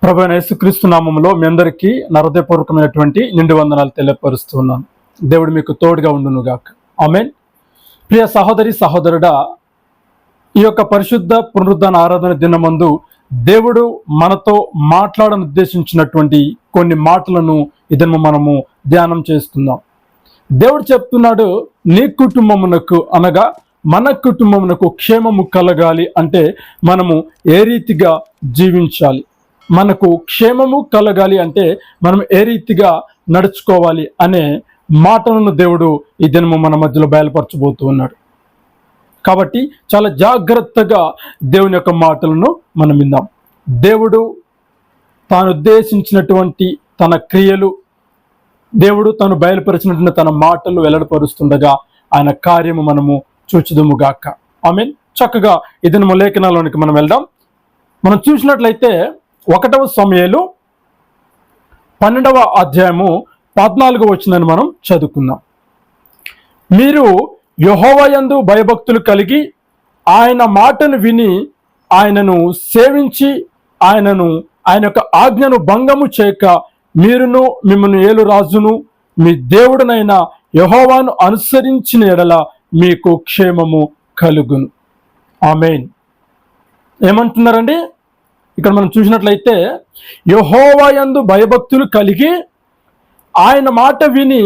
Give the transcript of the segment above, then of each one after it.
ప్రభువైన యేసుక్రీస్తు నామములో మీ అందరికీ నా హృదయపూర్వకమైనటువంటి నిండు వందనాలు తెలియపరుస్తున్నాను. దేవుడు మీకు తోడుగా ఉండును గాక. ఆమేన్. ప్రియ సహోదరి సహోదరుడా, ఈ యొక్క పరిశుద్ధ పునరుద్ధాన ఆరాధన దినమందు దేవుడు మనతో మాట్లాడను ఉద్దేశించినటువంటి కొన్ని మాటలను ఇదను మనము ధ్యానం చేసుకుందాం. దేవుడు చెప్తున్నాడు, నీ కుటుంబమునకు అనగా మన కుటుంబమునకు క్షేమము కలగాలి అంటే మనము ఏ రీతిగా జీవించాలి, మనకు క్షేమము కలగాలి అంటే మనం ఏ రీతిగా నడుచుకోవాలి అనే మాటలను దేవుడు ఈ దినము మన మధ్యలో బయలుపరచబోతూ ఉన్నాడు. కాబట్టి చాలా జాగ్రత్తగా దేవుని యొక్క మాటలను మనం విందాం. దేవుడు తాను ఉద్దేశించినటువంటి తన క్రియలు, దేవుడు తాను బయలుపరిచినటువంటి తన మాటలు వెల్లడిపరుస్తుండగా ఆయన కార్యము మనము చూచుదుముగాక. ఆమేన్. చక్కగా ఈ దినము లేఖనాల్లోనికి మనం వెళ్దాం. మనం చూసినట్లయితే 1వ సమూయేలు 12వ అధ్యాయము 14వ వచనాన్ని మనం చదువుకుందాం. మీరు యెహోవా యందు భయభక్తులు కలిగి ఆయన మాటను విని ఆయనను సేవించి ఆయన యొక్క ఆజ్ఞను భంగము చేయక మీరును మిమ్మల్ని ఏలు రాజును మీ దేవుడునైన యెహోవాను అనుసరించిన ఎడల మీకు క్షేమము కలుగును. ఆమేన్. ఏమంటున్నారండి ఇక్కడ మనం చూసినట్లయితే, యెహోవా యందు భయభక్తులు కలిగి ఆయన మాట విని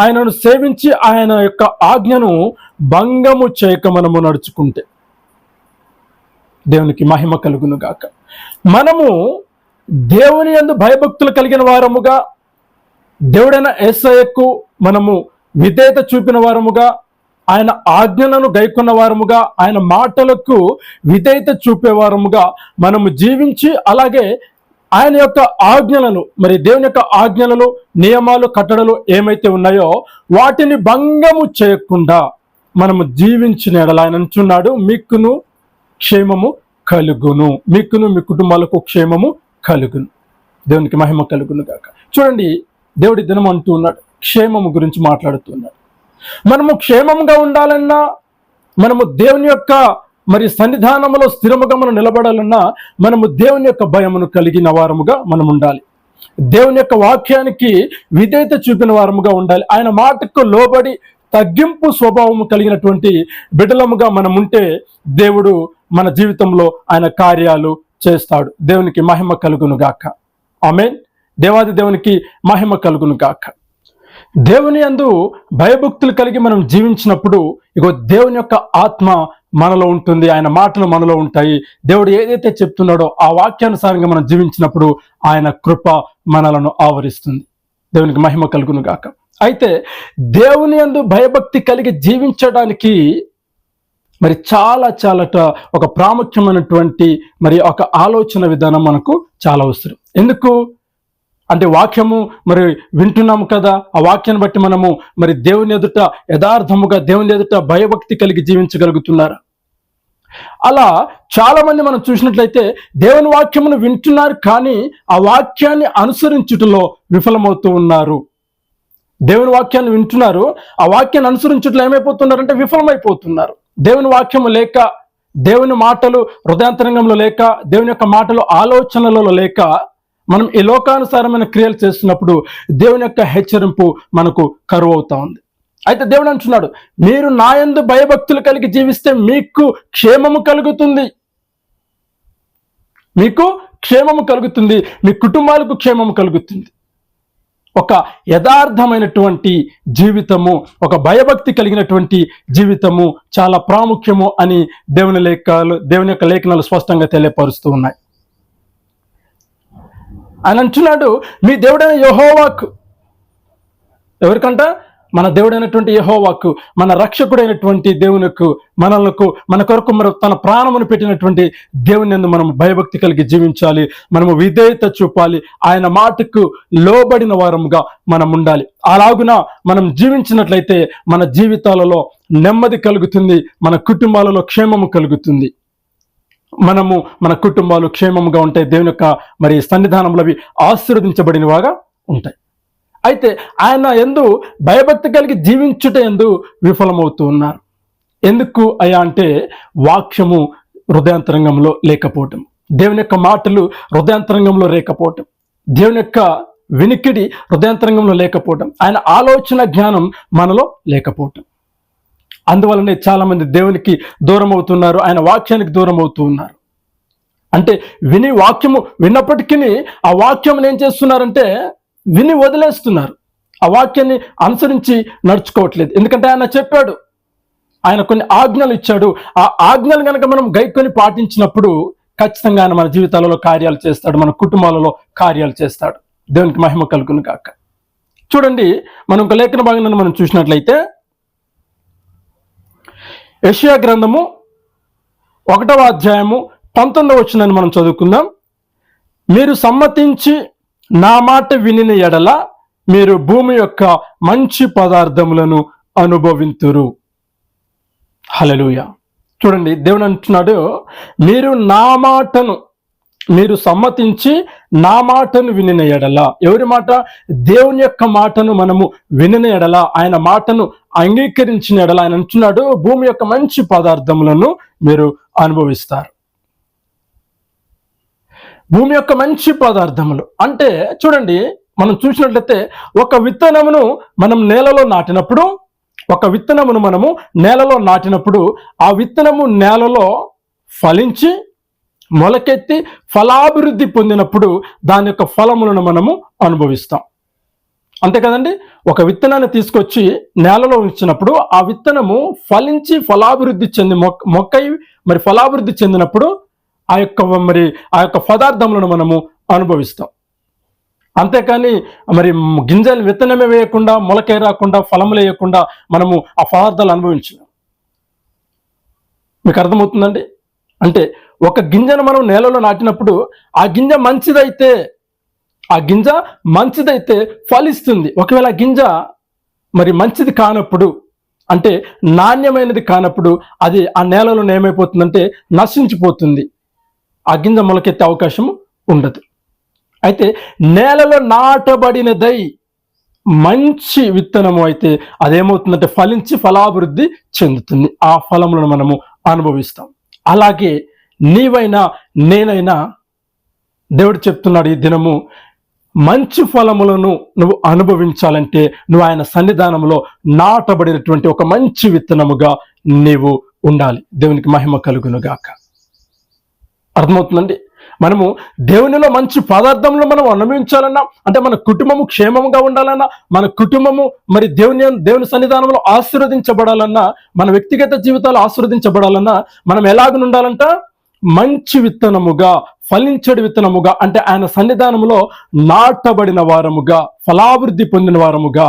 ఆయనను సేవించి ఆయన యొక్క ఆజ్ఞను భంగము చేయక మనము నడుచుకుంటే దేవునికి మహిమ కలుగును గాక. మనము దేవుని యందు భయభక్తులు కలిగిన వారముగా, దేవుడైన యేసయ్యకు మనము విధేయత చూపిన వారముగా, ఆయన ఆజ్ఞలను గైకొన్న వారముగా, ఆయన మాటలకు విధేయత చూపేవారముగా మనము జీవించి, అలాగే ఆయన యొక్క ఆజ్ఞలను, మరి దేవుని యొక్క ఆజ్ఞలను, నియమాలు, కట్టడలు ఏమైతే ఉన్నాయో వాటిని భంగము చేయకుండా మనము జీవించిన ఎడల ఆయన అంటున్నాడు, మీకును క్షేమము కలుగును, మీకును మీ కుటుంబాలకు క్షేమము కలుగును. దేవునికి మహిమ కలుగును గాక. చూడండి, దేవుడి దినం అంటూ ఉన్నాడు, క్షేమము గురించి మాట్లాడుతున్నాడు. మనము క్షేమంగా ఉండాలన్నా, మనము దేవుని యొక్క మరి సన్నిధానంలో స్థిరముగా మనం నిలబడాలన్నా మనము దేవుని యొక్క భయమును కలిగిన వారముగా మనం ఉండాలి. దేవుని యొక్క వాక్యానికి విధేయత చూపిన వారముగా ఉండాలి. ఆయన మాటకు లోబడి తగ్గింపు స్వభావము కలిగినటువంటి బిడ్డలముగా మనం ఉంటే దేవుడు మన జీవితంలో ఆయన కార్యాలు చేస్తాడు. దేవునికి మహిమ కలుగును గాక. ఆమేన్. దేవాది దేవునికి మహిమ కలుగును గాక. దేవుని యందు భయభక్తులు కలిగి మనం జీవించినప్పుడు ఇగో దేవుని యొక్క ఆత్మ మనలో ఉంటుంది, ఆయన మాటలు మనలో ఉంటాయి. దేవుడు ఏదైతే చెప్తున్నాడో ఆ వాక్యానుసారంగా మనం జీవించినప్పుడు ఆయన కృప మనలను ఆవరిస్తుంది. దేవునికి మహిమ కలుగును గాక. అయితే దేవుని యందు భయభక్తి కలిగి జీవించడానికి మరి చాలా ఒక ప్రాముఖ్యమైనటువంటి మరి ఒక ఆలోచన విధానం మనకు చాలా అవసరం. ఎందుకు అంటే వాక్యము మరి వింటున్నాము కదా, ఆ వాక్యాన్ని బట్టి మనము మరి దేవుని ఎదుట యథార్థముగా, దేవుని ఎదుట భయభక్తి కలిగి జీవించగలుగుతున్నారు. అలా చాలా మంది మనం చూసినట్లయితే దేవుని వాక్యమును వింటున్నారు, కానీ ఆ వాక్యాన్ని అనుసరించుటలో విఫలమవుతూ ఉన్నారు. దేవుని వాక్యాన్ని వింటున్నారు, ఆ వాక్యాన్ని అనుసరించుటలో ఏమైపోతున్నారంటే విఫలమైపోతున్నారు. దేవుని వాక్యము లేక, దేవుని మాటలు హృదయాంతరంగంలో లేక, దేవుని యొక్క మాటలు ఆలోచనలలో లేక మనం ఈ లోకానుసారమైన క్రియలు చేస్తున్నప్పుడు దేవుని యొక్క హెచ్చరింపు మనకు కరువు అవుతా ఉంది. అయితే దేవుడు అంటున్నాడు, మీరు నా యందు భయభక్తులు కలిగి జీవిస్తే మీకు క్షేమము కలుగుతుంది, మీకు క్షేమము కలుగుతుంది, మీ కుటుంబాలకు క్షేమము కలుగుతుంది. ఒక యథార్థమైనటువంటి జీవితము, ఒక భయభక్తి కలిగినటువంటి జీవితము చాలా ప్రాముఖ్యము అని దేవుని యొక్క లేఖనాలు స్పష్టంగా తెలియపరుస్తూ ఉన్నాయి. ఆయన అంటున్నాడు, మీ దేవుడైన యెహోవాకు, ఎవరికంట? మన దేవుడైనటువంటి యెహోవాకు, మన రక్షకుడైనటువంటి దేవునికి, మన కొరకు మరి తన ప్రాణమును పెట్టినటువంటి దేవుని యందు మనం భయభక్తి కలిగి జీవించాలి, మనము విధేయత చూపాలి, ఆయన మాటకు లోబడిన వారముగా మనం ఉండాలి. అలాగున మనం జీవించినట్లయితే మన జీవితాలలో నెమ్మది కలుగుతుంది, మన కుటుంబాలలో క్షేమము కలుగుతుంది. మన కుటుంబాలు క్షేమంగా ఉంటాయి, దేవుని యొక్క మరి సన్నిధానంలో అవి ఆశీర్వదించబడినవాగా ఉంటాయి. అయితే ఆయన యందు భయభక్తి కలిగి జీవించుట యందు విఫలమవుతూ ఉన్నారు. ఎందుకు అయ్యా అంటే వాక్యము హృదయాంతరంగంలో లేకపోవటం. దేవుని యొక్క మాటలు హృదయాంతరంగంలో లేకపోవటం, దేవుని యొక్క వినికిడి హృదయాంతరంగంలో లేకపోవటం, ఆయన ఆలోచన జ్ఞానం మనలో లేకపోవటం. అందువలనే చాలామంది దేవునికి దూరం అవుతున్నారు, ఆయన వాక్యానికి దూరం అవుతూ ఉన్నారు. అంటే విని వాక్యము విన్నప్పటికీ ఆ వాక్యం ఏం చేస్తున్నారంటే విని వదిలేస్తున్నారు, ఆ వాక్యాన్ని అనుసరించి నడుచుకోవట్లేదు. ఎందుకంటే ఆయన చెప్పాడు, ఆయన కొన్ని ఆజ్ఞలు ఇచ్చాడు. ఆ ఆజ్ఞలు కనుక మనం గైకొని పాటించినప్పుడు ఖచ్చితంగా ఆయన మన జీవితాలలో కార్యాలు చేస్తాడు, మన కుటుంబాలలో కార్యాలు చేస్తాడు. దేవునికి మహిమ కలుగును గాక. చూడండి, మనం ఒక లేఖన భాగాన్ని మనం చూసినట్లయితే యెషయా గ్రంథము 1వ అధ్యాయము 19వ వచనాన్ని మనం చదువుకుందాం. మీరు సమ్మతించి నా మాట వినిన ఎడల మీరు భూమి యొక్క మంచి పదార్థములను అనుభవింతురు. హల్లెలూయా. చూడండి, దేవుడు అంటున్నాడు, మీరు సమ్మతించి నా మాటను వినిన ఎడల. ఎవరి మాట? దేవుని యొక్క మాటను మనము వినిన ఎడల, ఆయన మాటను అంగీకరించిన ఎడల ఆయన అంటున్నాడు, భూమి యొక్క మంచి పదార్థములను మీరు అనుభవిస్తారు. భూమి యొక్క మంచి పదార్థములు అంటే చూడండి, మనం చూసినట్లయితే ఒక విత్తనమును మనం నేలలో నాటినప్పుడు ఆ విత్తనము నేలలో ఫలించి మొలకెత్తి ఫలాభివృద్ధి పొందినప్పుడు దాని యొక్క ఫలములను మనము అనుభవిస్తాం. అంతే కదండి. ఒక విత్తనాన్ని తీసుకొచ్చి నేలలో ఉంచినప్పుడు ఆ విత్తనము ఫలించి ఫలాభివృద్ధి చెంది మొక్కై మరి ఫలాభివృద్ధి చెందినప్పుడు ఆ యొక్క పదార్థములను మనము అనుభవిస్తాం. అంతేకాని మరి గింజలు విత్తనమే వేయకుండా, మొలకే రాకుండా, ఫలములు వేయకుండా మనము ఆ పదార్థాలు అనుభవించలేం. మీకు అర్థమవుతుందండి? అంటే ఒక గింజను మనం నేలలో నాటినప్పుడు ఆ గింజ మంచిదైతే ఫలిస్తుంది. ఒకవేళ ఆ గింజ మరి మంచిది కానప్పుడు, అంటే నాణ్యమైనది కానప్పుడు, అది ఆ నేలలో ఏమైపోతుందంటే నశించిపోతుంది. ఆ గింజ మొలకెత్తే అవకాశం ఉండదు. అయితే నేలలో నాటబడినదై మంచి విత్తనము అయితే అదేమవుతుందంటే ఫలించి ఫలాభివృద్ధి చెందుతుంది. ఆ ఫలములను మనము అనుభవిస్తాం. అలాగే నీవైనా నేనైనా దేవుడు చెప్తున్నాడు, ఈ దినము మంచి ఫలములను నువ్వు అనుభవించాలంటే నువ్వు ఆయన సన్నిధానంలో నాటబడినటువంటి ఒక మంచి విత్తనముగా నీవు ఉండాలి. దేవునికి మహిమ కలుగును గాక. అర్థమవుతుందండి? మనము దేవునిలో మంచి పదార్థంలో మనం అనుభవించాలన్నా, అంటే మన కుటుంబము క్షేమంగా ఉండాలన్నా, మన కుటుంబము మరి దేవుని సన్నిధానంలో ఆశీర్వదించబడాలన్నా, మన వ్యక్తిగత జీవితాలు ఆశీర్వదించబడాలన్నా మనం ఎలాగనుండాలంట? మంచి విత్తనముగా, ఫలించడి విత్తనముగా, అంటే ఆయన సన్నిధానంలో నాటబడిన వారముగా, ఫలాభివృద్ధి పొందిన వారముగా,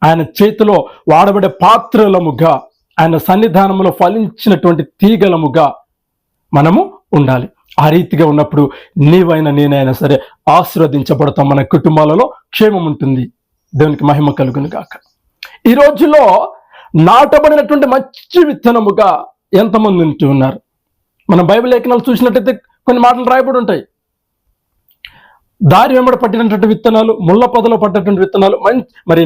ఆయన చేతిలో వాడబడే పాత్రలముగా, ఆయన సన్నిధానంలో ఫలించినటువంటి తీగలముగా మనము ఉండాలి. ఆ రీతిగా ఉన్నప్పుడు నీవైనా నేనైనా సరే ఆశీర్వదించబడతాం. మన కుటుంబాలలో క్షేమం ఉంటుంది. దేవునికి మహిమ కలుగును గాక. ఈ రోజులో నాటబడినటువంటి మంచి విత్తనముగా ఎంతమంది ఉంటూ ఉన్నారు? మనం బైబిల్ లేఖనాలు చూసినట్టయితే కొన్ని మాటలు రాయబడి ఉంటాయి. దారి వెంబడి పట్టినటువంటి విత్తనాలు, ముళ్ళ పొదలో పడినటువంటి విత్తనాలు, మరి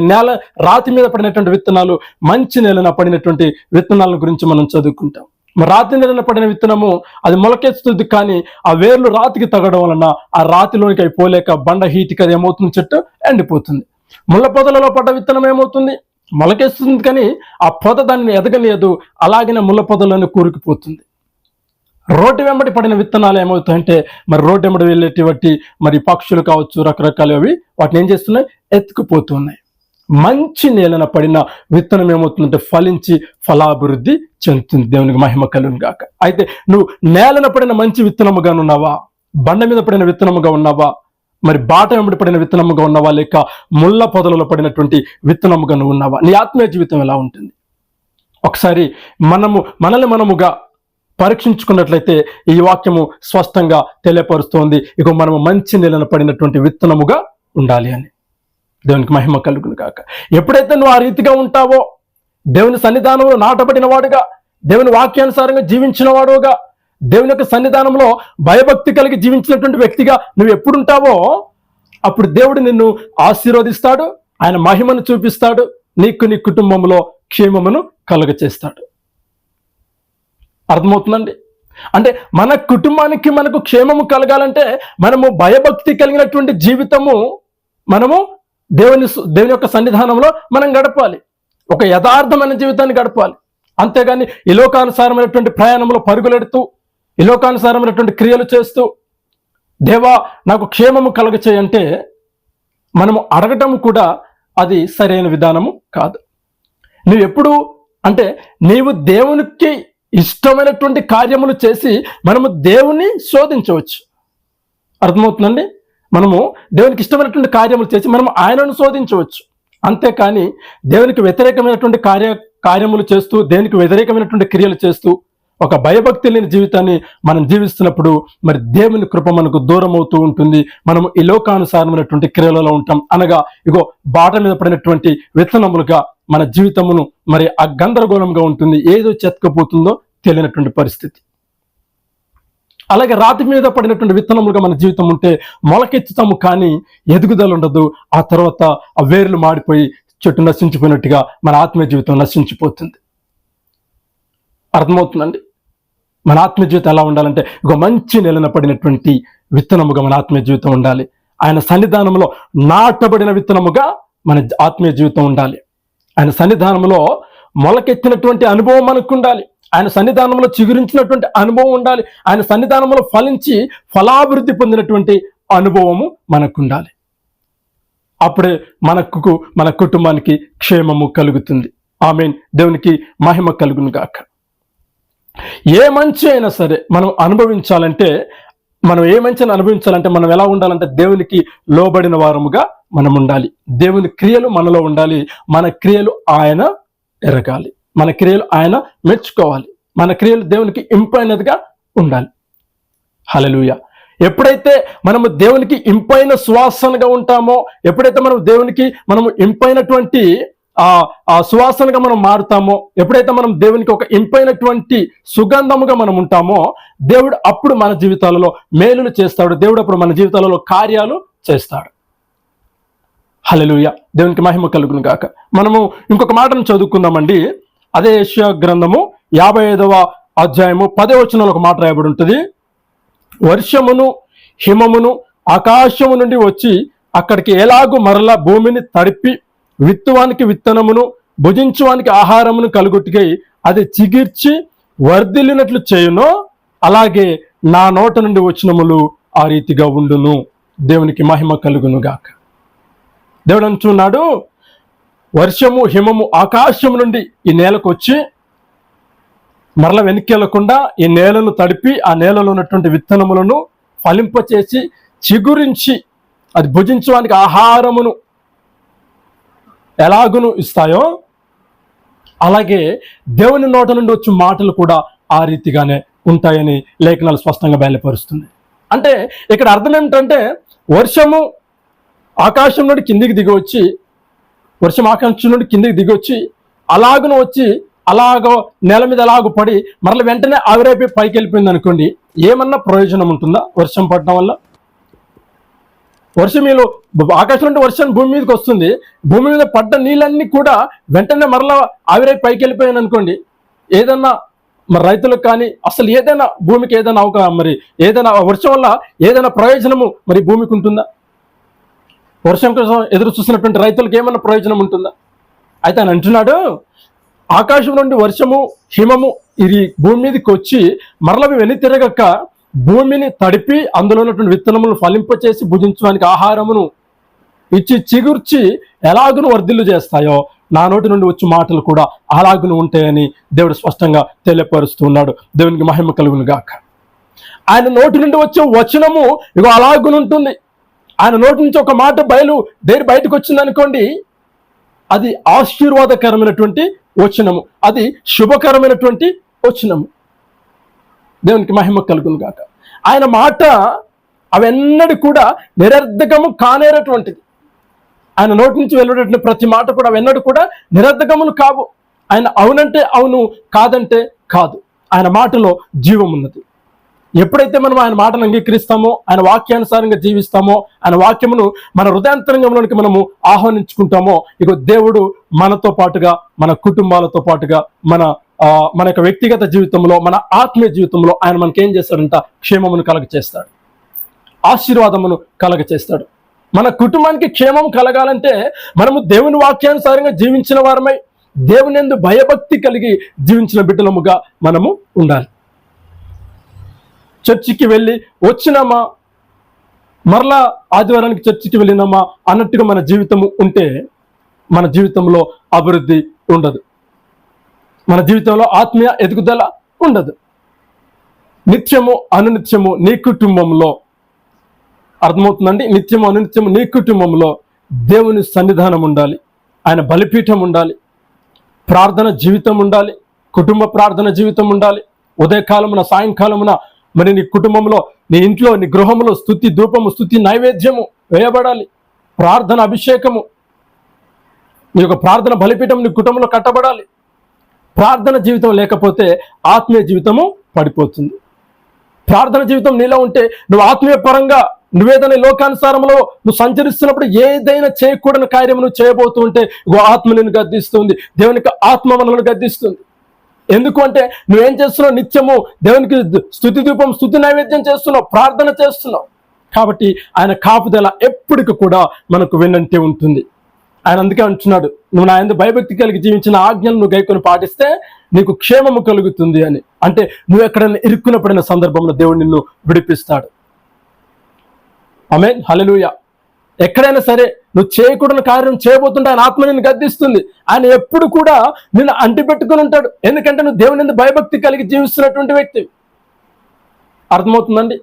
రాతి మీద పడినటువంటి విత్తనాలు, మంచి నేలన పడినటువంటి విత్తనాల గురించి మనం చదువుకుంటాం. రాతి నేలన పడిన విత్తనము అది మొలకెత్తుతుంది, కానీ ఆ వేర్లు రాతికి తగడం వలన ఆ రాతిలోనికి అవి పోలేక బండ హీట్కి అది ఏమవుతుంది, చెట్టు ఎండిపోతుంది. ముళ్ళ పొదలలో పడ్డ విత్తనం ఏమవుతుంది? మొలకెస్తుంది, కానీ ఆ పొద దాన్ని ఎదగలేదు, అలాగనే ముళ్ళ పొదలోనే కూరుకుపోతుంది. రోడ్డు వెంబడి పడిన విత్తనాలు ఏమవుతాయంటే మరి రోడ్డు వెంబడి వెళ్ళేటువంటి మరి పక్షులు కావచ్చు, రకరకాలు అవి వాటిని ఏం చేస్తున్నాయి? ఎత్తుకుపోతున్నాయి. మంచి నేలన పడిన విత్తనం ఏమవుతుందంటే ఫలించి ఫలాభివృద్ధి చెందుతుంది. దేవునికి మహిమ కలుగును గాక. అయితే నువ్వు నేలన పడిన మంచి విత్తనముగా ఉన్నావా? బండ మీద పడిన విత్తనముగా ఉన్నావా? మరి బాట వెంబడి పడిన విత్తనముగా ఉన్నావా? లేక ముళ్ళ పొదలలో పడినటువంటి విత్తనముగా నువ్వు ఉన్నావా? నీ ఆత్మీయ జీవితం ఎలా ఉంటుంది? ఒకసారి మనల్ని మనముగా పరీక్షించుకున్నట్లయితే ఈ వాక్యము స్పష్టంగా తెలియపరుస్తోంది. ఇక మనము మంచి నేలన పడినటువంటి విత్తనముగా ఉండాలి అని. దేవునికి మహిమ కలుగును గాక. ఎప్పుడైతే నువ్వు ఆ రీతిగా ఉంటావో, దేవుని సన్నిధానంలో నాటబడిన వాడుగా, దేవుని వాక్యానుసారంగా జీవించిన వాడుగా, దేవుని యొక్క సన్నిధానంలో భయభక్తి కలిగి జీవించినటువంటి వ్యక్తిగా నువ్వు ఎప్పుడుంటావో అప్పుడు దేవుడు నిన్ను ఆశీర్వదిస్తాడు, ఆయన మహిమను చూపిస్తాడు, నీకు నీ కుటుంబంలో క్షేమమును కలుగచేస్తాడు. అర్థమవుతుందండి? అంటే మన కుటుంబానికి మనకు క్షేమము కలగాలంటే మనము భయభక్తి కలిగినటువంటి జీవితము మనము దేవుని యొక్క సన్నిధానంలో మనం గడపాలి. ఒక యథార్థమైన జీవితాన్ని గడపాలి. అంతేగాని ఈ లోకానుసారమైనటువంటి ప్రయాణంలో పరుగులెడుతూ ఈ లోకానుసారమైనటువంటి క్రియలు చేస్తూ దేవా నాకు క్షేమము కలగచేయంటే మనము అడగటం కూడా అది సరైన విధానము కాదు. నువ్వు ఎప్పుడు అంటే నీవు దేవునికి ఇష్టమైనటువంటి కార్యములు చేసి మనము దేవుని శోధించవచ్చు. అర్థమవుతుందండి? మనము దేవునికి ఇష్టమైనటువంటి కార్యములు చేసి మనము ఆయనను శోధించవచ్చు. అంతేకాని దేవునికి వ్యతిరేకమైనటువంటి కార్యములు చేస్తూ దేవునికి వ్యతిరేకమైనటువంటి క్రియలు చేస్తూ ఒక భయభక్తి లేని జీవితాన్ని మనం జీవిస్తున్నప్పుడు మరి దేవుని కృప మనకు దూరం అవుతూ ఉంటుంది. మనము ఈ లోకానుసారమైనటువంటి క్రియలలో ఉంటాం. అనగా ఇగో బాట మీద పడినటువంటి విత్తనములుగా మన జీవితమును మరి ఆ గందరగోళంగా ఉంటుంది. ఏదో చెత్తకపోతుందో తెలియనటువంటి పరిస్థితి. అలాగే రాతి మీద పడినటువంటి విత్తనములుగా మన జీవితం ఉంటే మొలకెత్తుతాము కానీ ఎదుగుదల ఉండదు. ఆ తర్వాత ఆ వేర్లు మాడిపోయి చెట్టు నశించిపోయినట్టుగా మన ఆత్మీయ జీవితం నశించిపోతుంది. అర్థమవుతుందండి? మన ఆత్మీయ జీవితం ఎలా ఉండాలంటే ఒక మంచి నెలన పడినటువంటి విత్తనముగా మన ఆత్మీయ జీవితం ఉండాలి. ఆయన సన్నిధానంలో నాటబడిన విత్తనముగా మన ఆత్మీయ జీవితం ఉండాలి. ఆయన సన్నిధానంలో మొలకెత్తినటువంటి అనుభవం మనకు ఉండాలి. ఆయన సన్నిధానంలో చిగురించినటువంటి అనుభవం ఉండాలి. ఆయన సన్నిధానంలో ఫలించి ఫలాభివృద్ధి పొందినటువంటి అనుభవము మనకు ఉండాలి. అప్పుడే మన కుటుంబానికి క్షేమము కలుగుతుంది. ఆమేన్. దేవునికి మహిమ కలుగును గాక. ఏ మంచి అయినా సరే మనం అనుభవించాలంటే మనం ఎలా ఉండాలంటే దేవునికి లోబడిన వారముగా మనం ఉండాలి. దేవుని క్రియలు మనలో ఉండాలి. మన క్రియలు ఆయన ఎరగాలి. మన క్రియలు ఆయన మెచ్చుకోవాలి. మన క్రియలు దేవునికి ఇంపైనదిగా ఉండాలి. హల్లెలూయా. ఎప్పుడైతే మనము దేవునికి ఇంపైన సువాసనగా ఉంటామో, ఎప్పుడైతే మనము ఇంపైనటువంటి ఆ సువాసనగా మనం మారుతామో, ఎప్పుడైతే మనం దేవునికి ఒక ఇంపైనటువంటి సుగంధముగా మనం ఉంటామో, దేవుడు అప్పుడు మన జీవితాలలో మేలులు చేస్తాడు. దేవుడు అప్పుడు మన జీవితాలలో కార్యాలు చేస్తాడు. హల్లెలూయా. దేవునికి మహిమ కలుగును గాక. మనము ఇంకొక మాటను చదువుకుందామండి. అదే యెషయా గ్రంథము 55వ అధ్యాయము 10వ వచనంలో ఒక మాట రాయబడి ఉంటుంది. వర్షమును హిమమును ఆకాశము నుండి వచ్చి అక్కడికి ఎలాగూ మరలా భూమిని తడిపి విత్తువానికి విత్తనమును భుజించువానికి ఆహారమును కలుగుటికై అది చిగిర్చి వర్ధిల్లినట్లు చేయునో అలాగే నా నోట నుండి వచనములు ఆ రీతిగా ఉండును. దేవునికి మహిమ కలుగును గాక. దేవుడు అంటున్నాడు, వర్షము హిమము ఆకాశము నుండి ఈ నేలకు వచ్చి మరల వెనక్కి వెళ్లకుండా ఈ నేలను తడిపి ఆ నేలలో ఉన్నటువంటి విత్తనములను ఫలింపచేసి చిగురించి అది భుజించడానికి ఆహారమును ఎలాగును ఇస్తాయో అలాగే దేవుని నోట నుండి వచ్చే మాటలు కూడా ఆ రీతిగానే ఉంటాయని లేఖనాలు స్పష్టంగా బయలుపరుస్తుంది. అంటే ఇక్కడ అర్థం ఏమిటంటే వర్షము ఆకాశం నుండి కిందికి దిగొచ్చి అలాగను వచ్చి అలాగో నేల మీద అలాగూ పడి మరల వెంటనే ఆవిరైపోయి పైకి వెళ్ళిపోయింది అనుకోండి, ఏమన్నా ప్రయోజనం ఉంటుందా? వర్షం పడటం వల్ల ఆకాశం నుండి వర్షం భూమి మీదకి వస్తుంది. భూమి మీద పడ్డ నీళ్ళన్నీ కూడా వెంటనే మరలా ఆవిరై పైకి వెళ్ళిపోయాను అనుకోండి, ఏదన్నా మరి రైతులకు కానీ అసలు ఏదైనా భూమికి ఏదైనా ఏదైనా వర్షం వల్ల ఏదైనా ప్రయోజనము మరి భూమికి ఉంటుందా? వర్షం కోసం ఎదురు చూసినటువంటి రైతులకు ఏమన్నా ప్రయోజనం ఉంటుందా? అయితే ఆయన అంటున్నాడు, ఆకాశం నుండి వర్షము హిమము ఇది భూమి మీదకి వచ్చి మరలవి వెనుతిరగక భూమిని తడిపి అందులో ఉన్నటువంటి విత్తనములను ఫలింపచేసి భుజించడానికి ఆహారమును ఇచ్చి చిగుర్చి ఎలాగును వర్ధిల్లు చేస్తాయో నా నోటి నుండి వచ్చే మాటలు కూడా అలాగును ఉంటాయని దేవుడు స్పష్టంగా తెలియపరుస్తున్నాడు. దేవునికి మహిమ కలుగును గాక. ఆయన నోటి నుండి వచ్చే వచనము ఇగో అలాగునుంటుంది. ఆయన నోటి నుంచి ఒక మాట బయటకు వచ్చింది అనుకోండి, అది ఆశీర్వాదకరమైనటువంటి వచనము, అది శుభకరమైనటువంటి వచనము. దేవునికి మహిమ కలుగును గాక. ఆయన మాట అవెన్నడూ కూడా నిరర్ధకము కానేరటువంటిది. ఆయన నోటి నుంచి వెలువడేటువంటి ప్రతి మాట కూడా అవెన్నడూ కూడా నిరర్ధకములు కావు. ఆయన అవునంటే అవును, కాదంటే కాదు. ఆయన మాటలో జీవం ఉన్నది. ఎప్పుడైతే మనం ఆయన మాటను అంగీకరిస్తామో, ఆయన వాక్యానుసారంగా జీవిస్తామో, ఆయన వాక్యమును మన హృదయాంతరంగంలోనికి మనము ఆహ్వానించుకుంటామో, ఇక దేవుడు మనతో పాటుగా, మన కుటుంబాలతో పాటుగా, మన మన యొక్క వ్యక్తిగత జీవితంలో, మన ఆత్మీయ జీవితంలో ఆయన మనకి ఏం చేస్తాడంట? క్షేమమును కలగ చేస్తాడు, ఆశీర్వాదమును కలగ చేస్తాడు. మన కుటుంబానికి క్షేమం కలగాలంటే మనము దేవుని వాక్యానుసారంగా జీవించిన వారమై, దేవుని యందు భయభక్తి కలిగి జీవించిన బిడ్డలముగా మనము ఉండాలి. చర్చికి వెళ్ళి వచ్చినామా, మరలా ఆదివారానికి చర్చికి వెళ్ళినామా అన్నట్టుగా మన జీవితము ఉంటే మన జీవితంలో అభివృద్ధి ఉండదు, మన జీవితంలో ఆత్మీయ ఎదుగుదల ఉండదు. నిత్యము అనునిత్యము నీ కుటుంబంలో, అర్థమవుతుందండి, నిత్యము అనునిత్యము నీ కుటుంబంలో దేవుని సన్నిధానం ఉండాలి, ఆయన బలిపీఠం ఉండాలి, ప్రార్థన జీవితం ఉండాలి, కుటుంబ ప్రార్థన జీవితం ఉండాలి. ఉదయకాలమున సాయంకాలమున మరి నీ కుటుంబంలో, నీ ఇంట్లో, నీ గృహంలో స్తుతి ధూపము, స్తుతి నైవేద్యము వేయబడాలి. ప్రార్థన అభిషేకము, నీ యొక్క ప్రార్థన బలిపీఠం నీ కుటుంబంలో కట్టబడాలి. ప్రార్థన జీవితం లేకపోతే ఆత్మీయ జీవితము పడిపోతుంది. ప్రార్థన జీవితం నీలో ఉంటే నువ్వు ఆత్మీయ పరంగా నువ్వేదైనా లోకానుసారంలో నువ్వు సంచరిస్తున్నప్పుడు ఏదైనా చేయకూడని కార్యం నువ్వు చేయబోతూ ఉంటే ఆత్మ నిన్ను గద్దిస్తుంది, దేవునికి ఆత్మ మనల్ని గద్దిస్తుంది. ఎందుకు అంటే నువ్వేం చేస్తున్నావు? నిత్యము దేవునికి స్తుతి ధూపం, స్తుతి నైవేద్యం చేస్తున్నావు, ప్రార్థన చేస్తున్నావు. కాబట్టి ఆయన కాపుదల ఎప్పటికి కూడా మనకు వెన్నంటే ఉంటుంది. ఆయన అందుకే అంటున్నాడు, నువ్వు నా యందు భయభక్తి కలిగి జీవించిన ఆజ్ఞలు నువ్వు గైకొని పాటిస్తే నీకు క్షేమము కలుగుతుంది అని. అంటే నువ్వు ఎక్కడైనా ఇరుక్కున పడిన సందర్భంలో దేవుడు నిన్ను విడిపిస్తాడు. ఆమేన్, హల్లెలూయా. ఎక్కడైనా సరే నువ్వు చేయకూడని కార్యం చేయబోతుంటే ఆయన ఆత్మ నిన్ను గద్దిస్తుంది. ఆయన ఎప్పుడు కూడా నిన్ను అంటిపెట్టుకుని ఉంటాడు, ఎందుకంటే నువ్వు దేవుని యందు భయభక్తి కలిగి జీవిస్తున్నటువంటి వ్యక్తి. అర్థమవుతుందండి?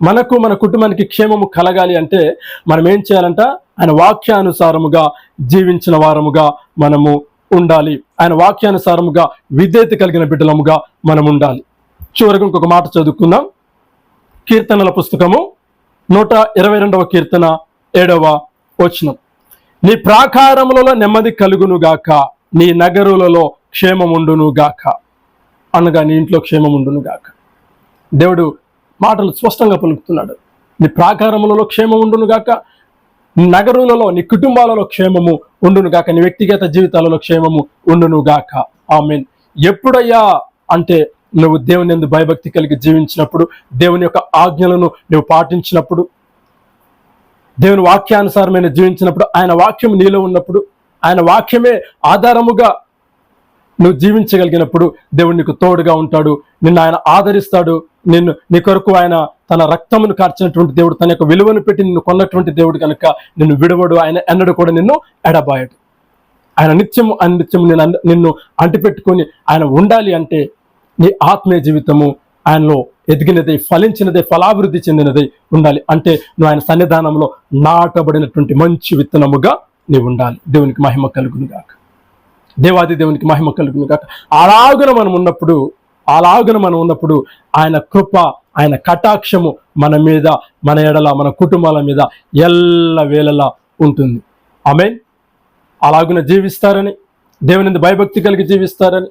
మనకు మన కుటుంబానికి క్షేమము కలగాలి అంటే మనం ఏం చేయాలంట? ఆయన వాక్యానుసారముగా జీవించిన వారముగా మనము ఉండాలి, ఆయన వాక్యానుసారముగా విధేయత కలిగిన బిడ్డలముగా మనం ఉండాలి. చివరకు ఇంకొక మాట చదువుకుందాం. కీర్తనల పుస్తకము 122వ కీర్తన 7వ వచనం. నీ ప్రాకారములలో నెమ్మది కలుగునుగాక, నీ నగరులలో క్షేమముండునుగాక. అనగా నీ ఇంట్లో క్షేమముండునుగాక. దేవుడు మాటలు స్పష్టంగా పలుకుతున్నాడు. నీ ప్రాకారములలో క్షేమం ఉండునుగాక, నీ నగరులలో, నీ కుటుంబాలలో క్షేమము ఉండునుగాక, నీ వ్యక్తిగత జీవితాలలో క్షేమము ఉండునుగాక. ఆమేన్. ఎప్పుడయ్యా అంటే నువ్వు దేవుని యందు భయభక్తి కలిగి జీవించినప్పుడు, దేవుని యొక్క ఆజ్ఞలను నువ్వు పాటించినప్పుడు, దేవుని వాక్యానుసారమైన జీవించినప్పుడు, ఆయన వాక్యం నీలో ఉన్నప్పుడు, ఆయన వాక్యమే ఆధారముగా నువ్వు జీవించగలిగినప్పుడు దేవుడు నీకు తోడుగా ఉంటాడు, నిన్ను ఆయన ఆదరిస్తాడు. నీ కొరకు ఆయన తన రక్తమును కార్చినటువంటి దేవుడు, తన యొక్క విలువను పెట్టి నిన్ను కొన్నటువంటి దేవుడు కనుక నిన్ను విడవడు, ఆయన ఎన్నడూ కూడా నిన్ను ఎడబాయడు. ఆయన నిత్యము అనిత్యము నిన్ను అంటిపెట్టుకొని ఆయన ఉండాలి అంటే నీ ఆత్మీయ జీవితము ఆయనలో ఎదిగినదే, ఫలించినదే, ఫలాభివృద్ధి చెందినదే ఉండాలి. అంటే నువ్వు ఆయన సన్నిధానంలో నాటబడినటువంటి మంచి విత్తనముగా నీవు ఉండాలి. దేవునికి మహిమ కలుగునుగాక, దేవాది దేవునికి మహిమ కలుగునుగాక. అలాగున మనం ఉన్నప్పుడు ఆయన కృప, ఆయన కటాక్షము మన మీద, మన ఎడల, మన కుటుంబాల మీద ఎల్ల వేళలా ఉంటుంది. ఆమేన్. అలాగున జీవిస్తారని, దేవుని భయభక్తి కలిగి జీవిస్తారని,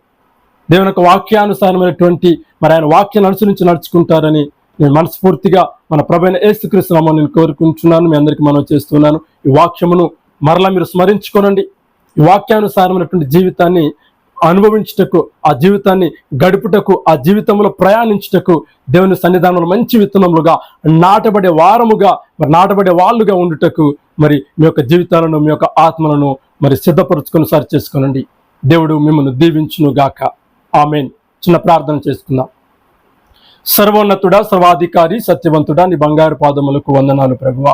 దేవుని యొక్క వాక్యానుసారమైనటువంటి మరి ఆయన వాక్యాన్ని అనుసరించి నడుచుకుంటారని నేను మనస్ఫూర్తిగా మన ప్రభువైన యేసుక్రీస్తు నామమున నేను కోరుకుంటున్నాను. మీ అందరికీ మనం చేస్తున్నాను. ఈ వాక్యమును మరలా మీరు స్మరించుకోనండి. ఈ వాక్యానుసారమైనటువంటి జీవితాన్ని అనుభవించుటకు, ఆ జీవితాన్ని గడుపుటకు, ఆ జీవితంలో ప్రయాణించుటకు దేవుని సన్నిధానంలో మంచి విత్తనములుగా నాటబడే వారముగా, మరి నాటబడే వాళ్ళుగా ఉండుటకు మరి మీ యొక్క జీవితాలను, మీ యొక్క ఆత్మలను మరి సిద్ధపరచుకొని సరి చేసుకోనండి. దేవుడు మిమ్మల్ని దీవించును గాక. ఆమేన్. చిన్న ప్రార్థన చేసుకుందాం. సర్వోన్నతుడా, సర్వాధికారి, సత్యవంతుడా, నీ బంగారు పాదములకు వందనాలు ప్రభువా.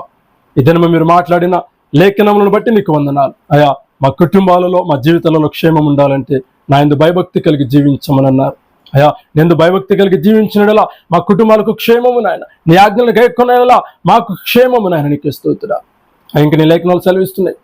ఈ దినము మీరు మాట్లాడిన లేఖనములను బట్టి నీకు వందనాలు అయా. మా కుటుంబాలలో, మా జీవితాలలో క్షేమం ఉండాలంటే నా యందు భయభక్తి కలిగి జీవించమని అన్నారు అయా. నేను భయభక్తి కలిగి జీవించినలా మా కుటుంబాలకు క్షేమము నాయన, నీ ఆజ్ఞలు గైకొనేలా మాకు క్షేమము నాయన. నీకు స్తోత్రుడా. ఇంక నీ లేఖనాలు సెలవిస్తున్నాయి,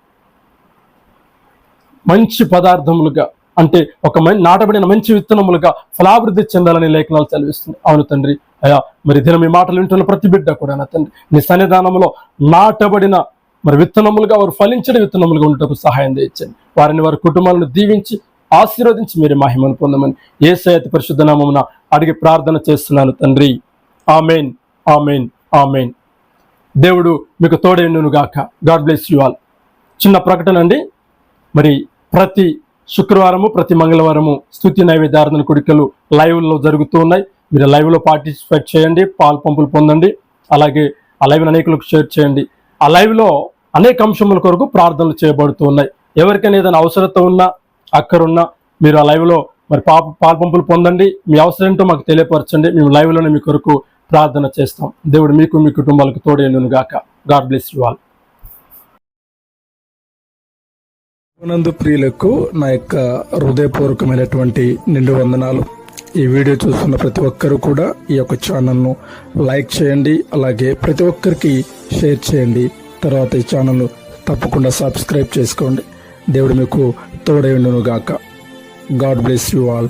మంచి పదార్థములుగా అంటే ఒక నాటబడిన మంచి విత్తనములుగా ఫలాభివృద్ధి చెందాలని లేఖనాలు సెలవిస్తుంది. అవును తండ్రి అయా. మరి దినం ఈ మాటలు వింటున్న ప్రతి బిడ్డ కూడా నా తండ్రి నీ సన్నిధానంలో నాటబడిన మరి విత్తనములుగా, వారు ఫలించని విత్తనములుగా ఉండటకు సహాయం చేయించండి. వారిని, వారి కుటుంబాలను దీవించి ఆశీర్వదించి మీరు మహిమను పొందమని యేసయ్య అతి పరిశుద్ధ నామమున అడిగి ప్రార్థన చేస్తున్నాను తండ్రి. ఆమేన్, ఆమేన్, ఆమేన్. దేవుడు మీకు తోడైండును గాక. God bless you all. చిన్న ప్రకటన అండి. మరి ప్రతి శుక్రవారము ప్రతి మంగళవారము స్తుతి నైవేద్యార్థన కొడికలు లైవ్లో జరుగుతూ ఉన్నాయి. మీరు లైవ్లో పార్టిసిపేట్ చేయండి, పాలు పంపులు పొందండి. అలాగే ఆ లైవ్ అనేకులకు షేర్ చేయండి. ఆ లైవ్లో అనేక అంశముల కొరకు ప్రార్థనలు చేయబడుతూ ఉన్నాయి. ఎవరికైనా ఏదైనా అవసరత ఉన్నా, అక్కరున్నా మీరు ఆ లైవ్లో మరి పాలు పంపులు పొందండి. మీ అవసరం ఏంటో మాకు తెలియపరచండి. మేము లైవ్లోనే మీ కొరకు ప్రార్థన చేస్తాం. దేవుడు మీకు మీ కుటుంబాలకు తోడేయును గాక. God bless you all. నందు ప్రియులకు నా యొక్క హృదయపూర్వకమైనటువంటి నిండు వందనాలు. ఈ వీడియో చూస్తున్న ప్రతి ఒక్కరూ కూడా ఈ యొక్క ఛానల్ను లైక్ చేయండి, అలాగే ప్రతి ఒక్కరికి షేర్ చేయండి. తర్వాత ఈ ఛానల్ తప్పకుండా సబ్స్క్రైబ్ చేసుకోండి. దేవుడు మీకు తోడైండును గాక. God bless you all.